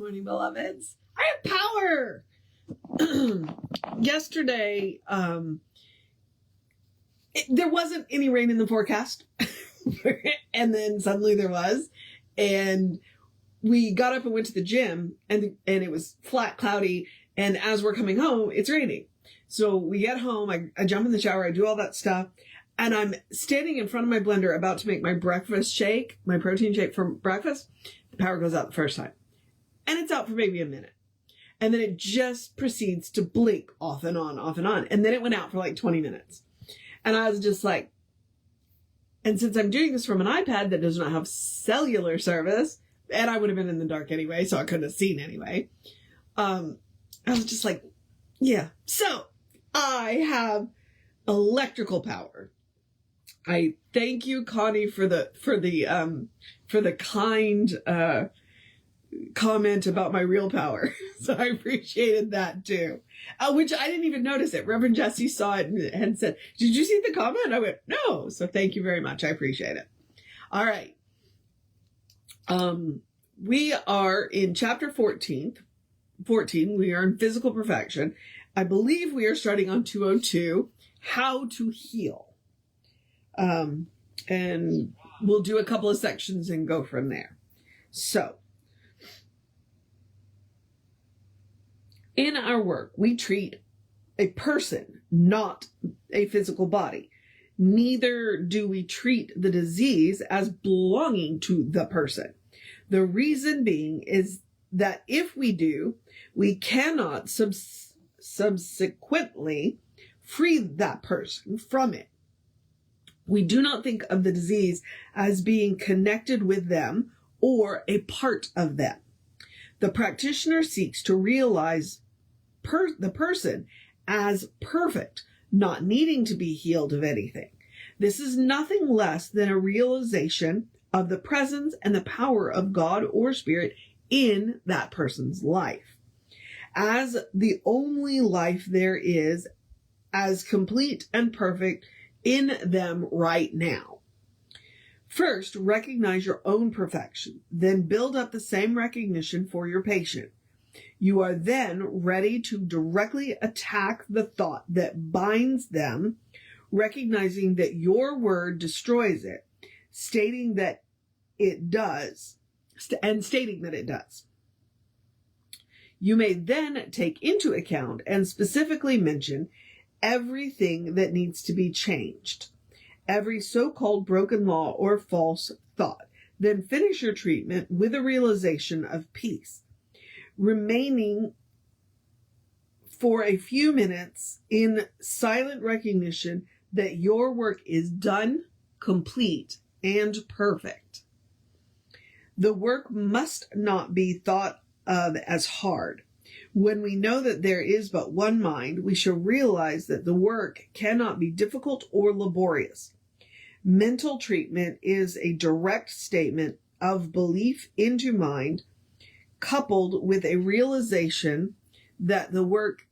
morning, beloveds. I have power. Yesterday, there wasn't any rain in the forecast. And then suddenly there was. And we got up and went to the gym, and it was flat, cloudy. And as we're coming home, it's raining. So we get home, I jump in the shower, I do all that stuff. And I'm standing in front of my blender about to make my breakfast shake, my protein shake for breakfast. The power goes out the first time. And it's out for maybe a minute. And then it just proceeds to blink off and on, off and on. And then it went out for like 20 minutes. And I was just like, and since I'm doing this from an iPad that does not have cellular service, and I would have been in the dark anyway, so I couldn't have seen anyway. I was just like, yeah. So I have electrical power. I thank you, Connie, for the kind comment about my real power. So I appreciated that too. Which I didn't even notice it. Reverend Jesse saw it and said, "Did you see the comment?" I went, "No." So thank you very much. I appreciate it. All right. We are in chapter 14. We are in physical perfection. I believe we are starting on 202, how to heal. And we'll do a couple of sections and go from there. So, in our work, we treat a person, not a physical body. Neither do we treat the disease as belonging to the person. The reason being is that if we do, we cannot subsequently free that person from it. We do not think of the disease as being connected with them or a part of them. The practitioner seeks to realize the person as perfect, not needing to be healed of anything. This is nothing less than a realization of the presence and the power of God or Spirit in that person's life, as the only life there is, as complete and perfect in them right now. First, recognize your own perfection, then build up the same recognition for your patient. You are then ready to directly attack the thought that binds them, recognizing that your word destroys it, stating that it does. You may then take into account and specifically mention everything that needs to be changed, every so-called broken law or false thought. Then finish your treatment with a realization of peace, remaining for a few minutes in silent recognition that your work is done, complete, and perfect. The work must not be thought of as hard. When we know that there is but one mind, we shall realize that the work cannot be difficult or laborious. Mental treatment is a direct statement of belief into mind, coupled with a realization that the work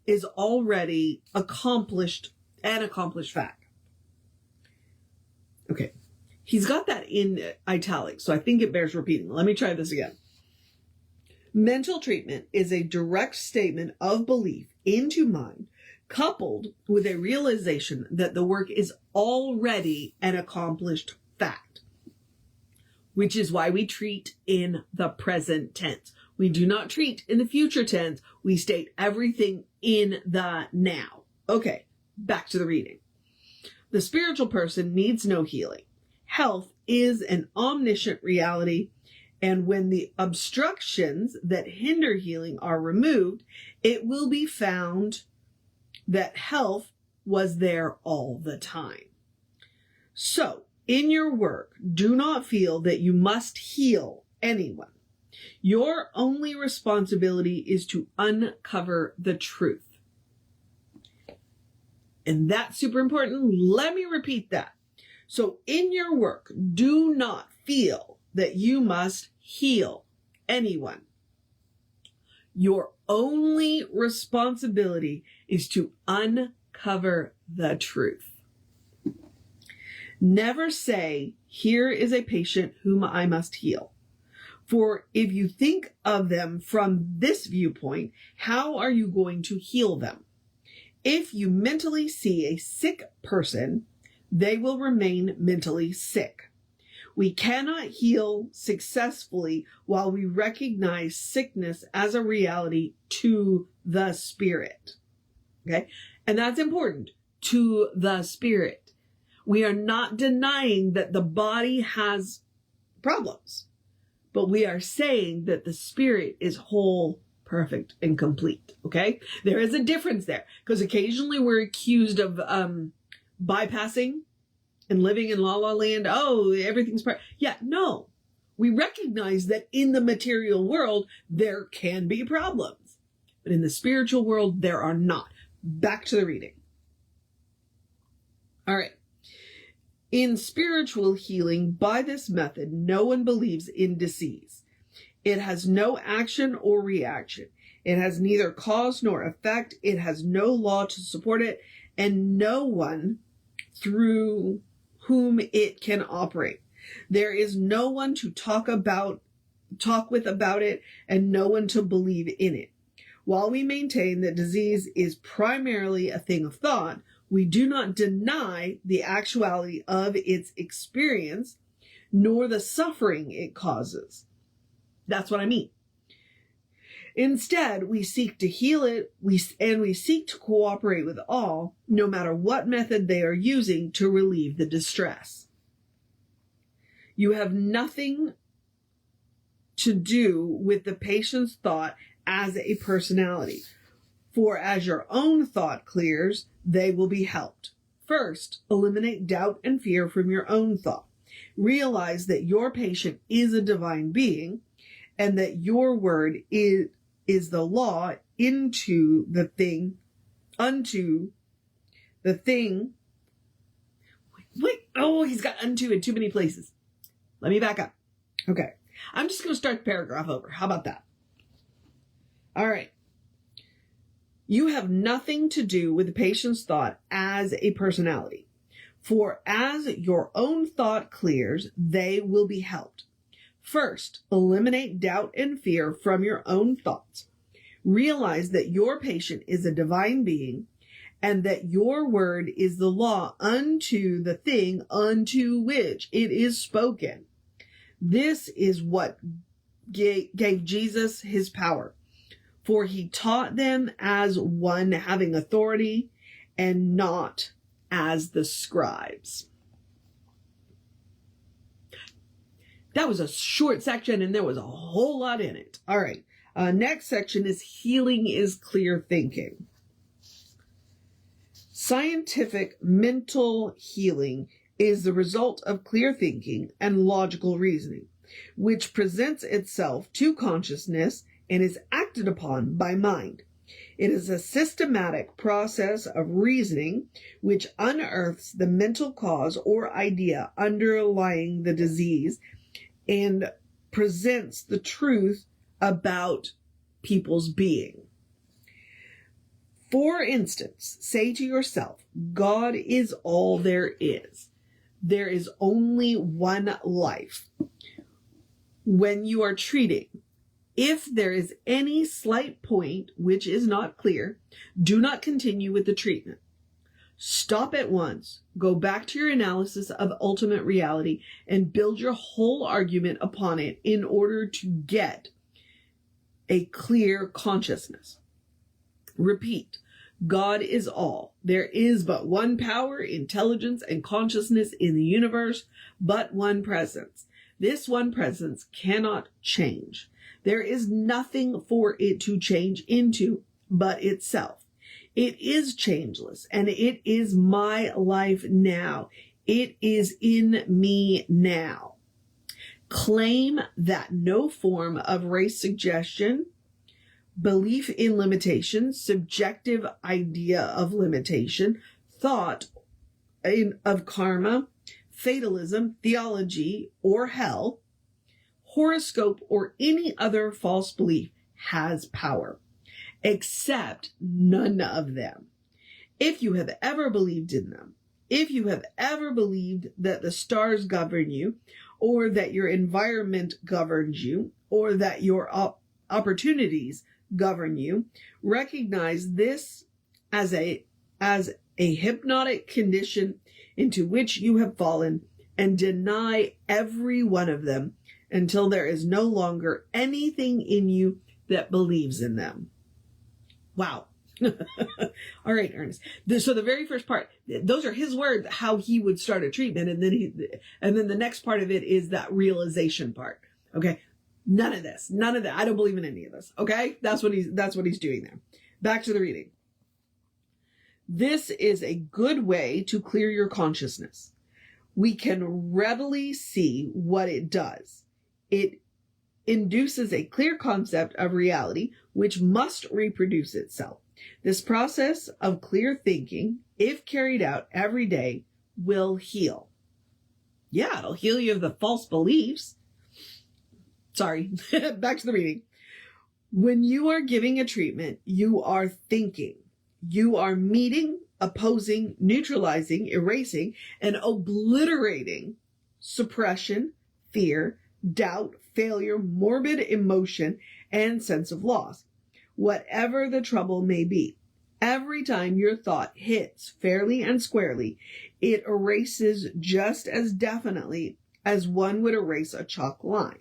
is already accomplished, an accomplished fact. Okay. He's got that in italics, so I think it bears repeating. Let me try this again. Mental treatment is a direct statement of belief into mind, coupled with a realization that the work is already an accomplished fact, which is why we treat in the present tense. We do not treat in the future tense. We state everything in the now. Okay, back to the reading. The spiritual person needs no healing. Health is an omniscient reality, and when the obstructions that hinder healing are removed, it will be found that health was there all the time. So, in your work, do not feel that you must heal anyone. Your only responsibility is to uncover the truth. And that's super important. Let me repeat that. So in your work, do not feel that you must heal anyone. Your only responsibility is to uncover the truth. Never say, "Here is a patient whom I must heal." For if you think of them from this viewpoint, how are you going to heal them? If you mentally see a sick person, they will remain mentally sick. We cannot heal successfully while we recognize sickness as a reality to the spirit. Okay? And that's important. To the spirit. We are not denying that the body has problems, but we are saying that the spirit is whole, perfect, and complete. Okay? There is a difference there, because occasionally we're accused of bypassing and living in la la land. Oh, everything's yeah, no. We recognize that in the material world, there can be problems. But in the spiritual world, there are not. Back to the reading. All right. In spiritual healing, by this method, no one believes in disease. It has no action or reaction. It has neither cause nor effect. It has no law to support it, and no one through whom it can operate. There is no one to talk with about it, and no one to believe in it. While we maintain that disease is primarily a thing of thought, we do not deny the actuality of its experience, nor the suffering it causes. That's what I mean. Instead, we seek to heal it, and we seek to cooperate with all, no matter what method they are using to relieve the distress. You have nothing to do with the patient's thought as a personality, for as your own thought clears, they will be helped. First, eliminate doubt and fear from your own thought. Realize that your patient is a divine being, and that your word is the law unto the thing. Wait, oh, he's got unto in too many places. Let me back up. Okay. I'm just going to start the paragraph over. How about that? All right. You have nothing to do with the patient's thought as a personality. For as your own thought clears, they will be helped. First, eliminate doubt and fear from your own thoughts. Realize that your patient is a divine being, and that your word is the law unto the thing unto which it is spoken. This is what gave Jesus his power, for he taught them as one having authority and not as the scribes. That was a short section, and there was a whole lot in it. All right. Next section is healing is clear thinking. Scientific mental healing is the result of clear thinking and logical reasoning, which presents itself to consciousness and is acted upon by mind. It is a systematic process of reasoning which unearths the mental cause or idea underlying the disease and presents the truth about people's being. For instance, say to yourself, God is all there is. There is only one life. When you are treating, if there is any slight point which is not clear, do not continue with the treatment. Stop at once, go back to your analysis of ultimate reality, and build your whole argument upon it in order to get a clear consciousness. Repeat, God is all. There is but one power, intelligence, and consciousness in the universe, but one presence. This one presence cannot change. There is nothing for it to change into but itself. It is changeless, and it is my life now. It is in me now. Claim that no form of race suggestion, belief in limitation, subjective idea of limitation, thought of karma, fatalism, theology, or hell, horoscope, or any other false belief has power. Accept none of them. If you have ever believed in them, if you have ever believed that the stars govern you, or that your environment governs you, or that your opportunities govern you. Recognize this as a hypnotic condition into which you have fallen, and deny every one of them until there is no longer anything in you that believes in them. Wow. All right, Ernest. So the very first part, those are his words, how he would start a treatment. And then the next part of it is that realization part. Okay. None of that. I don't believe in any of this. Okay. That's what he's doing there. Back to the reading. This is a good way to clear your consciousness. We can readily see what it does. It induces a clear concept of reality, which must reproduce itself. This process of clear thinking, if carried out every day, will heal. Yeah, it'll heal you of the false beliefs. Sorry, back to the reading. When you are giving a treatment, you are thinking. You are meeting, opposing, neutralizing, erasing, and obliterating suppression, fear, doubt, failure, morbid emotion, and sense of loss. Whatever the trouble may be, every time your thought hits fairly and squarely, it erases just as definitely as one would erase a chalk line.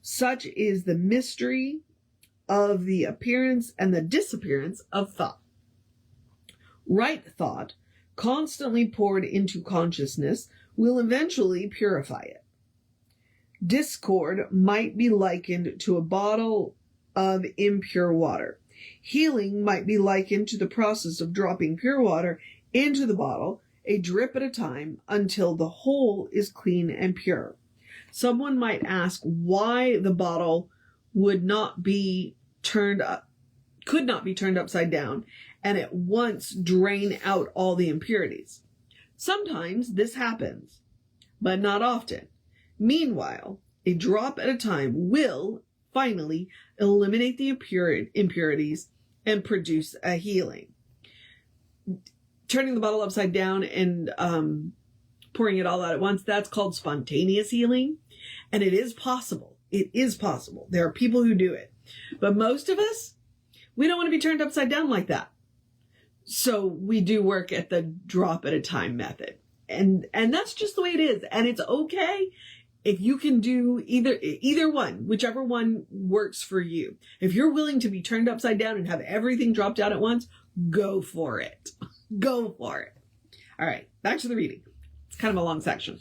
Such is the mystery of the appearance and the disappearance of thought. Right thought, constantly poured into consciousness, will eventually purify it. Discord might be likened to a bottle of impure water. Healing might be likened to the process of dropping pure water into the bottle, a drip at a time, until the whole is clean and pure. Someone might ask why the bottle could not be turned upside down and at once drain out all the impurities. Sometimes this happens, but not often. Meanwhile, a drop at a time will finally eliminate the impurities and produce a healing. Turning the bottle upside down and pouring it all out at once, that's called spontaneous healing. And it is possible. It is possible. There are people who do it. But most of us, we don't want to be turned upside down like that. So we do work at the drop at a time method. And that's just the way it is. And it's okay if you can do either one, whichever one works for you. If you're willing to be turned upside down and have everything dropped out at once, go for it. Go for it. All right, back to the reading. It's kind of a long section.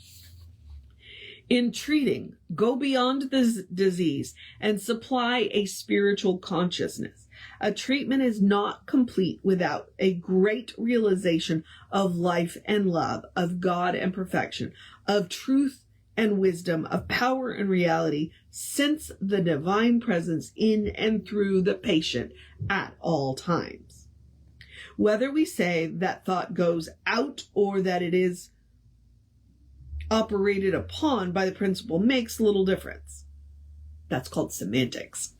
In treating, go beyond the disease and supply a spiritual consciousness. A treatment is not complete without a great realization of life and love, of God and perfection, of truth and wisdom, of power and reality, sense the divine presence in and through the patient at all times. Whether we say that thought goes out or that it is operated upon by the principle makes little difference. That's called semantics.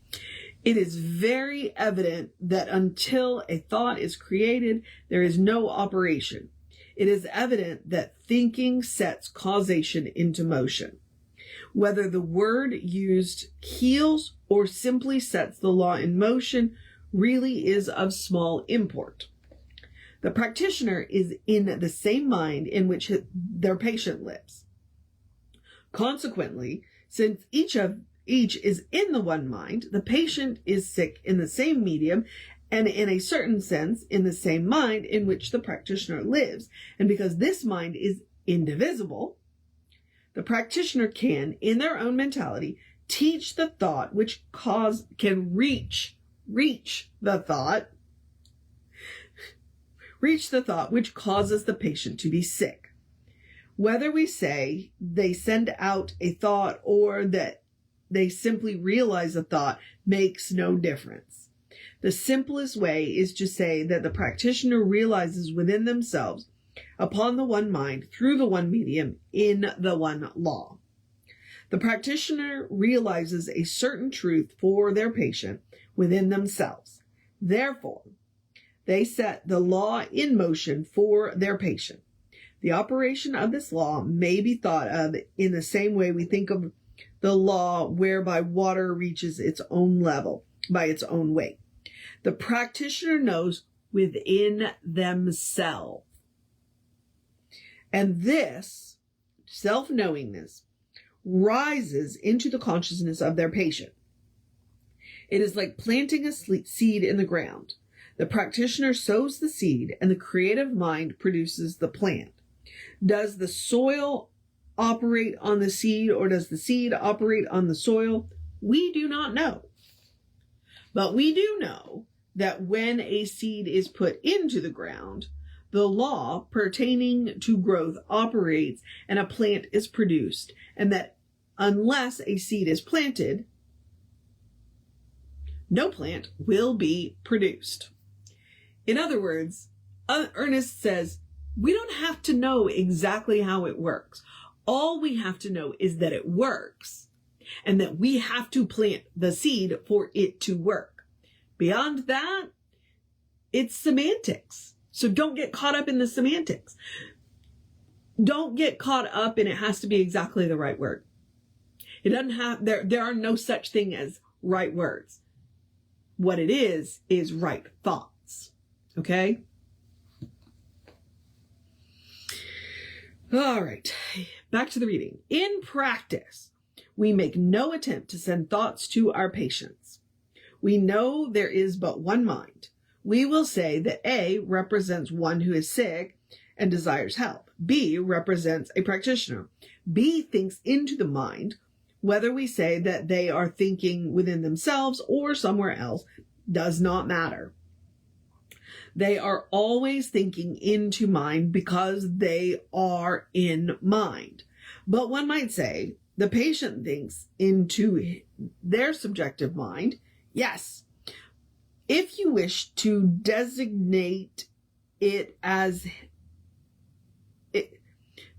It is very evident that until a thought is created, there is no operation. It is evident that thinking sets causation into motion. Whether the word used heals or simply sets the law in motion really is of small import. The practitioner is in the same mind in which their patient lives. Consequently, since each is in the one mind, the patient is sick in the same medium and in a certain sense in the same mind in which the practitioner lives. And because this mind is indivisible, the practitioner can, in their own mentality, teach the thought which can reach the thought which causes the patient to be sick. Whether we say they send out a thought or that they simply realize a thought makes no difference. The simplest way is to say that the practitioner realizes within themselves, upon the one mind, through the one medium, in the one law. The practitioner realizes a certain truth for their patient within themselves. Therefore, they set the law in motion for their patient. The operation of this law may be thought of in the same way we think of the law whereby water reaches its own level by its own weight. The practitioner knows within themselves. And this self-knowingness rises into the consciousness of their patient. It is like planting a seed in the ground. The practitioner sows the seed and the creative mind produces the plant. Does the soil operate on the seed or does the seed operate on the soil? We do not know. But we do know that when a seed is put into the ground, the law pertaining to growth operates and a plant is produced, and that unless a seed is planted, no plant will be produced. In other words, Ernest says, we don't have to know exactly how it works. All we have to know is that it works and that we have to plant the seed for it to work. Beyond that, it's semantics. So don't get caught up in the semantics. Don't get caught up in it has to be exactly the right word. It doesn't have, there are no such thing as right words. What it is right thoughts. Okay? All right. Back to the reading. In practice, we make no attempt to send thoughts to our patients. We know there is but one mind. We will say that A represents one who is sick and desires help. B represents a practitioner. B thinks into the mind. Whether we say that they are thinking within themselves or somewhere else does not matter. They are always thinking into mind because they are in mind. But one might say the patient thinks into their subjective mind. Yes. If you wish to designate it as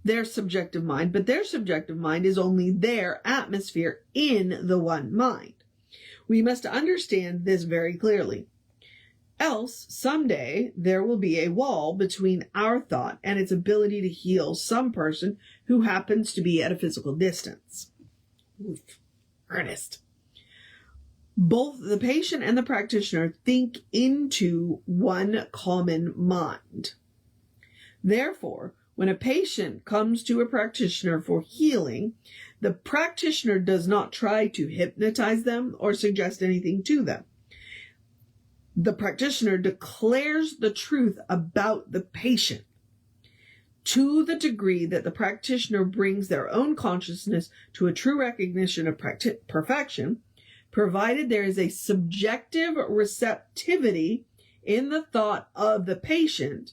their subjective mind, but their subjective mind is only their atmosphere in the one mind. We must understand this very clearly. Else, someday, there will be a wall between our thought and its ability to heal some person who happens to be at a physical distance. Oof. Ernest. Both the patient and the practitioner think into one common mind. Therefore, when a patient comes to a practitioner for healing, the practitioner does not try to hypnotize them or suggest anything to them. The practitioner declares the truth about the patient. To the degree that the practitioner brings their own consciousness to a true recognition of perfection, provided there is a subjective receptivity in the thought of the patient,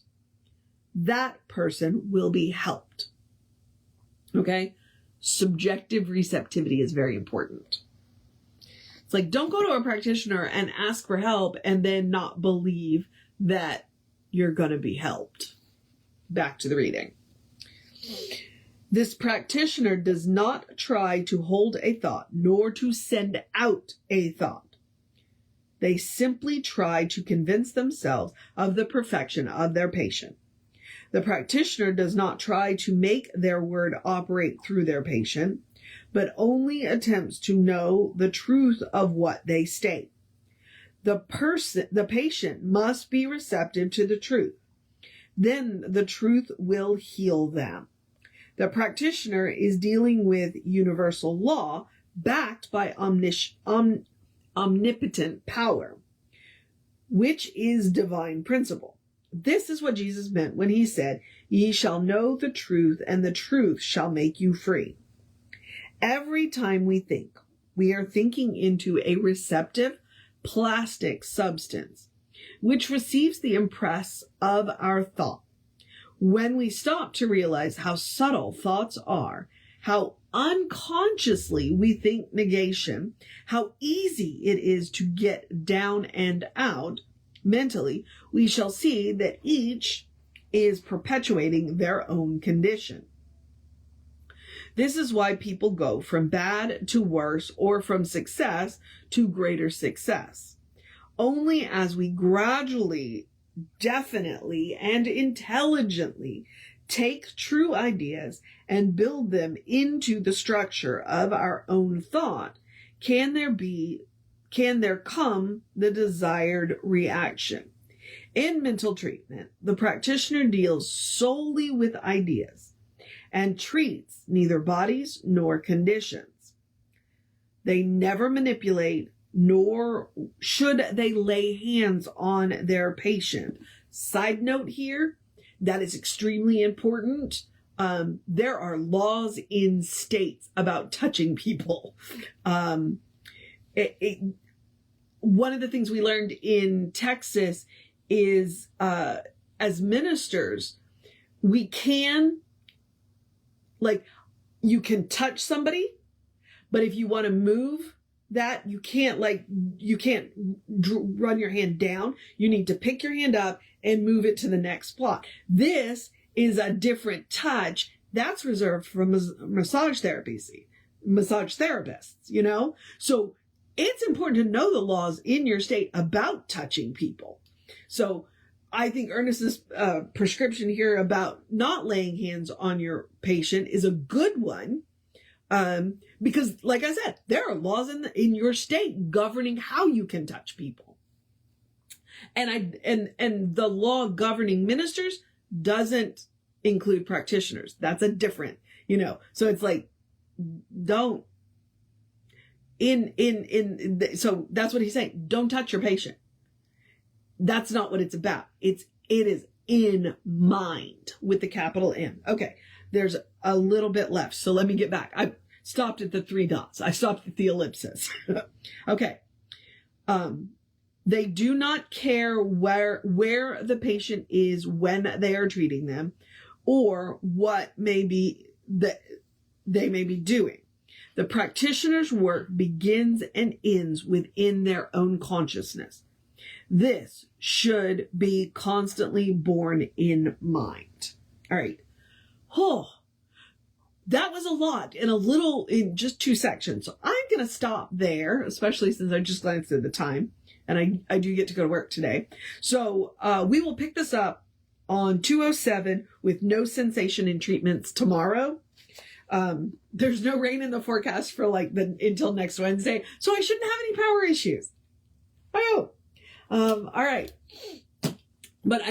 that person will be helped. Okay? Subjective receptivity is very important. It's like, don't go to a practitioner and ask for help and then not believe that you're going to be helped. Back to the reading. This practitioner does not try to hold a thought, nor to send out a thought. They simply try to convince themselves of the perfection of their patient. The practitioner does not try to make their word operate through their patient, but only attempts to know the truth of what they state. The patient must be receptive to the truth. Then the truth will heal them. The practitioner is dealing with universal law backed by omnipotent power, which is divine principle. This is what Jesus meant when he said, "Ye shall know the truth, and the truth shall make you free." Every time we think, we are thinking into a receptive plastic substance, which receives the impress of our thought. When we stop to realize how subtle thoughts are, how unconsciously we think negation, how easy it is to get down and out mentally, we shall see that each is perpetuating their own condition. This is why people go from bad to worse or from success to greater success. Only as we gradually, definitely, and intelligently take true ideas and build them into the structure of our own thought, can there come the desired reaction? In mental treatment, the practitioner deals solely with ideas and treats neither bodies nor conditions. They never manipulate, nor should they lay hands on their patient. Side note here, that is extremely important. There are laws in states about touching people. One of the things we learned in Texas is, as ministers, we can, you can touch somebody, but if you want to move that, you can't run your hand down. You need to pick your hand up and move it to the next spot. This is a different touch that's reserved for massage therapists, So it's important to know the laws in your state about touching people. So I think Ernest's prescription here about not laying hands on your patient is a good one. Because like I said, there are laws in your state governing how you can touch people. And the law governing ministers doesn't include practitioners. That's a different, so it's like, don't, so that's what he's saying. Don't touch your patient. That's not what it's about. It is in mind with the capital M. Okay. There's a little bit left. So let me get back. I stopped at the 3 dots. I stopped at the ellipsis. Okay. They do not care where the patient is when they are treating them or what they may be doing. The practitioner's work begins and ends within their own consciousness. This should be constantly borne in mind. All right. Oh, that was a lot in just 2 sections. So I'm going to stop there, especially since I just glanced at the time and I do get to go to work today. So, we will pick this up on 207 with no sensation in treatments tomorrow. There's no rain in the forecast for until next Wednesday. So I shouldn't have any power issues. I hope. All right. But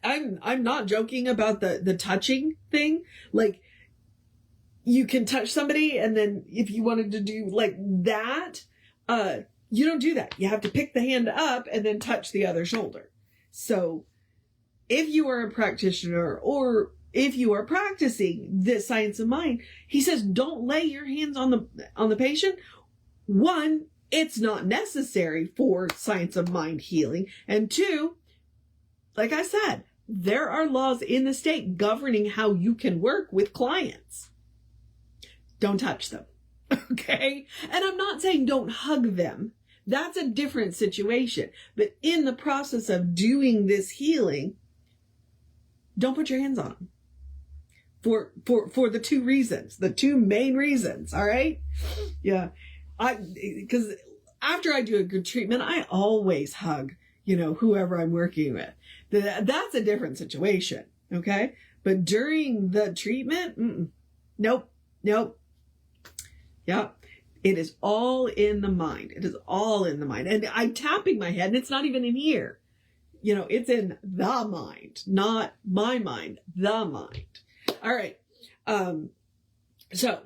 I'm not joking about the touching thing. You can touch somebody and then if you wanted to do that, you don't do that. You have to pick the hand up and then touch the other shoulder. So if you are a practitioner or if you are practicing this science of mind, he says, don't lay your hands on the patient. 1, it's not necessary for science of mind healing. And 2, like I said, there are laws in the state governing how you can work with clients. Don't touch them. Okay? And I'm not saying don't hug them. That's a different situation. But in the process of doing this healing, don't put your hands on them. For the 2 reasons, the 2 main reasons. All right? Yeah. Because after I do a good treatment, I always hug, whoever I'm working with. That's a different situation. Okay. But during the treatment, nope. Yep. It is all in the mind. It is all in the mind. And I'm tapping my head and it's not even in here. It's in the mind, not my mind, the mind. All right. So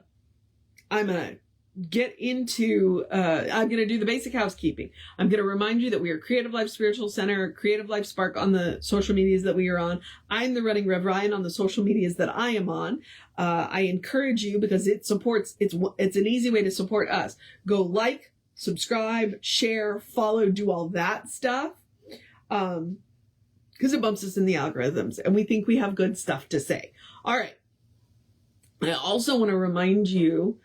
I'm going to get into, I'm going to do the basic housekeeping. I'm going to remind you that we are Creative Life Spiritual Center, Creative Life Spark on the social medias that we are on. I'm the Running Rev Ryan on the social medias that I am on. I encourage you because it's an easy way to support us. Go subscribe, share, follow, do all that stuff. Because it bumps us in the algorithms and we think we have good stuff to say. All right. I also want to remind you,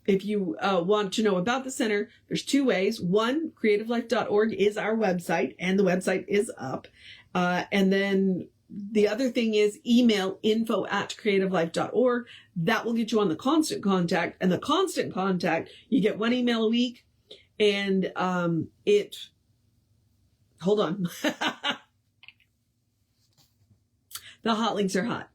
if you want to know about the center, there's 2 ways. 1, creativelife.org is our website and the website is up. And then the other thing is email info@creativelife.org. That will get you on the constant contact, and the constant contact, you get 1 email a week and, hold on. The hot links are hot.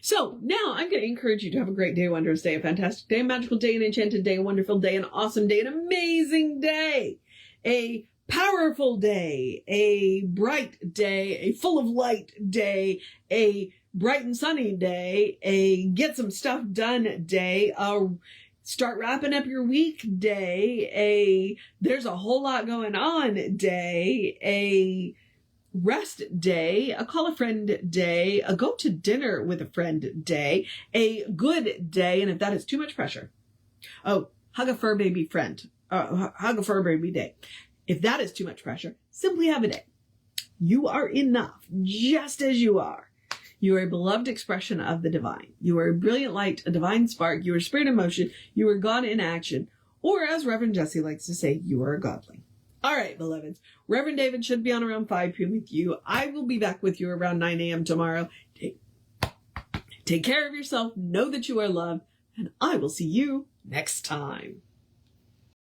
So now I'm going to encourage you to have a great day, a wondrous day, a fantastic day, a magical day, an enchanted day, a wonderful day, an awesome day, an amazing day, a powerful day, a bright day, a full of light day, a bright and sunny day, a get some stuff done day, a start wrapping up your week day, a there's a whole lot going on day, a rest day, a call a friend day, a go to dinner with a friend day, a good day, and if that is too much pressure, oh, hug a fur baby friend, hug a fur baby day. If that is too much pressure, simply have a day. You are enough, just as you are. You are a beloved expression of the divine. You are a brilliant light, a divine spark. You are spirit in motion. You are God in action. Or as Reverend Jesse likes to say, you are a godling. All right, beloveds. Reverend David should be on around 5 p.m. with you. I will be back with you around 9 a.m. tomorrow. Take care of yourself. Know that you are loved. And I will see you next time.